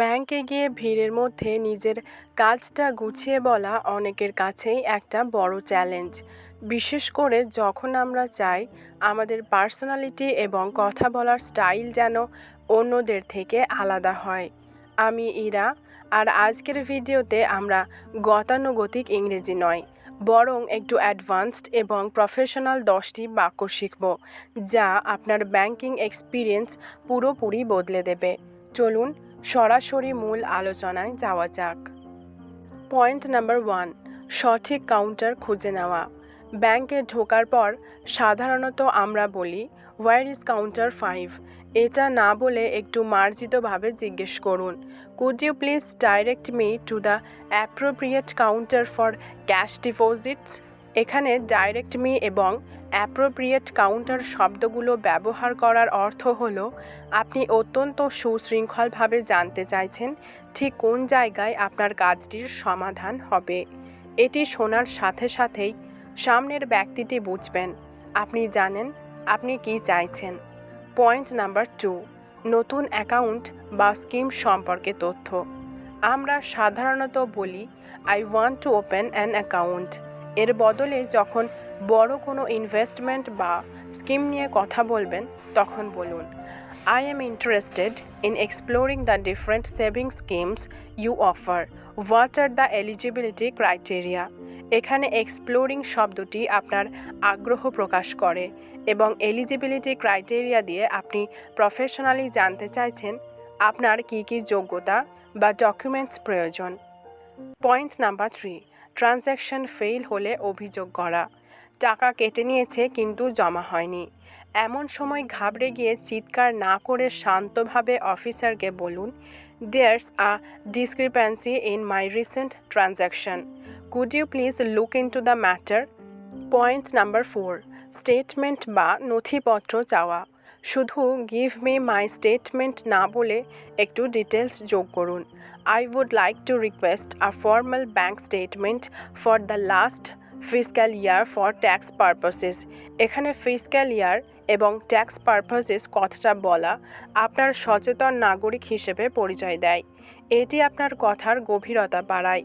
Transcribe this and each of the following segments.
ব্যাংকে গিয়ে ভিড়ের মধ্যে নিজের কাজটা গুছিয়ে বলা অনেকের কাছেই একটা বড় চ্যালেঞ্জ, বিশেষ করে যখন আমরা চাই আমাদের পার্সোনালিটি এবং কথা বলার স্টাইল যেন অন্যদের থেকে আলাদা হয়। আমি ইরা, আর আজকের ভিডিওতে আমরা গতানুগতিক ইংরেজি নয়, বরং একটু অ্যাডভান্সড এবং প্রফেশনাল 10টি বাক্য শিখব, যা আপনার ব্যাংকিং এক্সপিরিয়েন্স পুরোপুরি বদলে দেবে। চলুন সরাসরি মূল আলোচনায় যাওয়া যাক। পয়েন্ট নাম্বার 1, সঠিক কাউন্টার খুঁজে নেওয়া। ব্যাংকে ঢোকার পর সাধারণত আমরা বলি, হোয়ার ইজ কাউন্টার 5? এটা না বলে একটু মার্জিতভাবে জিজ্ঞেস করুন, could you please direct me to the appropriate counter for cash deposits? এখানে ডাইরেক্ট মি এবং অ্যাপ্রোপ্রিয়েট কাউন্টার শব্দগুলো ব্যবহার করার অর্থ হলো আপনি অত্যন্ত সুশৃঙ্খলভাবে জানতে চাইছেন ঠিক কোন জায়গায় আপনার কাজটির সমাধান হবে। এটি শোনার সাথে সাথেই সামনের ব্যক্তিটি বুঝবেন আপনি জানেন আপনি কি চাইছেন। পয়েন্ট নাম্বার 2, নতুন অ্যাকাউন্ট বা স্কিম সম্পর্কে তথ্য। আমরা সাধারণত বলি, I want to open an account. এর বদলে যখন বড় কোনো ইনভেস্টমেন্ট বা স্কিম নিয়ে কথা বলবেন তখন বলুন, I am interested in exploring the different saving schemes you offer. What are the eligibility criteria? এখানে এক্সপ্লোরিং শব্দটি আপনার আগ্রহ প্রকাশ করে এবং এলিজিবিলিটি ক্রাইটেরিয়া দিয়ে আপনি প্রফেশনালি জানতে চাইছেন আপনার কী কী যোগ্যতা বা ডকুমেন্টস প্রয়োজন। পয়েন্ট নাম্বার 3, ট্রানজ্যাকশন ফেল হলে অভিযোগ করা। টাকা কেটে নিয়েছে কিন্তু জমা হয়নি। এমন সময় ঘাবড়ে গিয়ে চিৎকার না করে শান্তভাবে অফিসারকে বলুন, there's a discrepancy in my recent transaction, could you please look into the matter. Point number 4, statement বা নথিপত্র চাওয়া। শুধু গিভ মি মাই স্টেটমেন্ট না বলে একটু ডিটেলস যোগ করুন। I would like to request a formal bank statement for the last fiscal year for tax purposes. এখানে ফিসক্যাল ইয়ার এবং ট্যাক্স পারপাসেস কথাটা বলা আপনার সচেতন নাগরিক হিসেবে পরিচয় দেয়। এটি আপনার কথার গভীরতা বাড়ায়।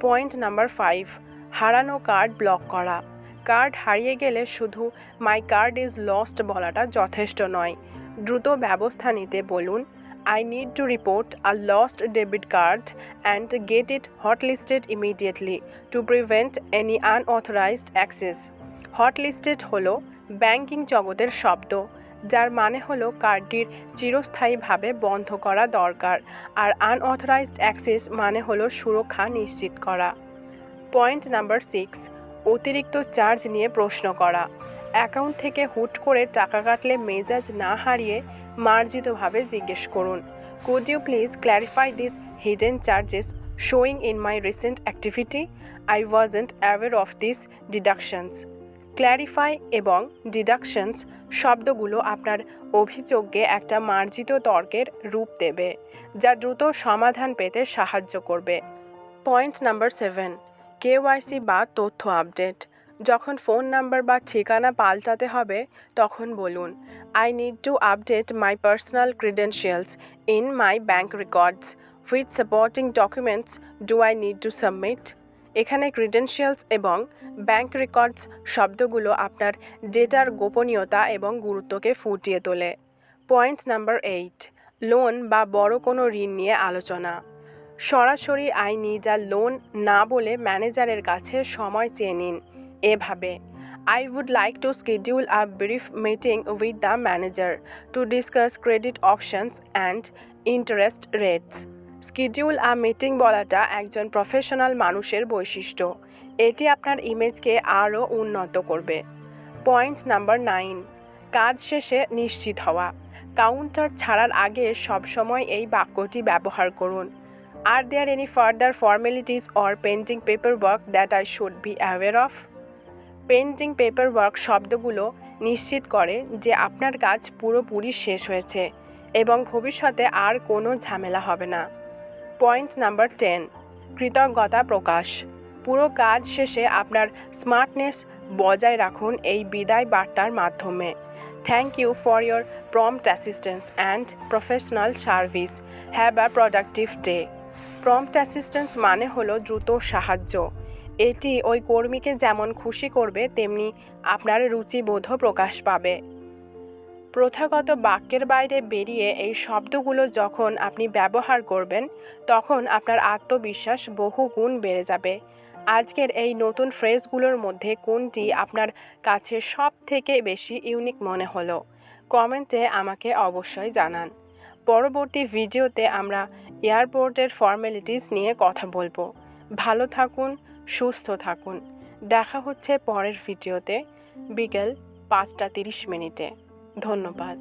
পয়েন্ট নাম্বার 5, হারানো কার্ড ব্লক করা। কার্ড হারিয়ে গেলে শুধু মাই কার্ড ইজ লস্ট বলাটা যথেষ্ট নয়। দ্রুত ব্যবস্থা নিতে বলুন, I need to report a lost debit card and get it hotlisted immediately to prevent any unauthorized access. হটলিস্টেড হলো ব্যাংকিং জগতের শব্দ, যার মানে হলো কার্ডটির চিরস্থায়ীভাবে বন্ধ করা দরকার, আর আনঅথরাইজড অ্যাক্সেস মানে হলো সুরক্ষা নিশ্চিত করা। পয়েন্ট নাম্বার 6, অতিরিক্ত চার্জ নিয়ে প্রশ্ন করা। অ্যাকাউন্ট থেকে হুট করে টাকা কাটলে মেজাজ না হারিয়ে মার্জিতভাবে জিজ্ঞেস করুন, could you please clarify this hidden charges showing in my recent activity? I wasn't aware of this deductions. Clarify এবং ডিডাকশনস শব্দগুলো আপনার অভিযোগকে একটা মার্জিত তর্কের রূপ দেবে, যা দ্রুত সমাধান পেতে সাহায্য করবে। পয়েন্ট নাম্বার 7, কেওয়াইসি বা তথ্য আপডেট। যখন ফোন নাম্বার বা ঠিকানা পাল্টাতে হবে তখন বলুন, I need to update my personal credentials in my bank records, which supporting documents do I need to submit? এখানে ক্রিডেন্সিয়ালস এবং ব্যাঙ্ক রেকর্ডস শব্দগুলো আপনার ডেটার গোপনীয়তা এবং গুরুত্বকে ফুটিয়ে তোলে। পয়েন্ট নাম্বার 8, লোন বা বড় কোনো ঋণ নিয়ে আলোচনা। সরাসরি আই নিড আ লোন না বলে ম্যানেজারের কাছে সময় চেয়ে নিন এভাবে, I would like to schedule a brief meeting with the manager to discuss credit options and interest rates. Schedule a meeting বলাটা একজন প্রফেশনাল মানুষের বৈশিষ্ট্য। এটি আপনার ইমেজকে আরও উন্নত করবে। পয়েন্ট নাম্বার 9, কাজ শেষে নিশ্চিত হওয়া। কাউন্টার ছাড়ার আগে সবসময় এই বাক্যটি ব্যবহার করুন, are there any further formalities or pending paperwork that I should be aware of? Pending paperwork শব্দগুলো নিশ্চিত করে যে আপনার কাজ পুরোপুরি শেষ হয়েছে এবং ভবিষ্যতে আর কোনো ঝামেলা হবে না। পয়েন্ট নাম্বার 10, কৃতজ্ঞতা প্রকাশ। পুরো কাজ শেষে আপনার স্মার্টনেস বজায় রাখুন এই বিদায় বার্তার মাধ্যমে। Thank you for your prompt assistance and professional service. Have a productive day. Prompt assistance মানে হলো দ্রুত সাহায্য। এটি ওই কর্মীকে যেমন খুশি করবে তেমনি আপনার রুচিবোধও প্রকাশ পাবে। প্রথাগত বাক্যের বাইরে বেরিয়ে এই শব্দগুলো যখন আপনি ব্যবহার করবেন তখন আপনার আত্মবিশ্বাস বহু গুণ বেড়ে যাবে। আজকের এই নতুন ফ্রেজগুলোর মধ্যে কোনটি আপনার কাছে সব থেকে বেশি ইউনিক মনে হলো কমেন্টে আমাকে অবশ্যই জানান। পরবর্তী ভিডিওতে আমরা এয়ারপোর্টের ফর্মালিটিস নিয়ে কথা বলবো। ভালো থাকুন, সুস্থ থাকুন। দেখা হচ্ছে পরের ভিডিওতে বিকেল 5:30 ধন্যবাদ।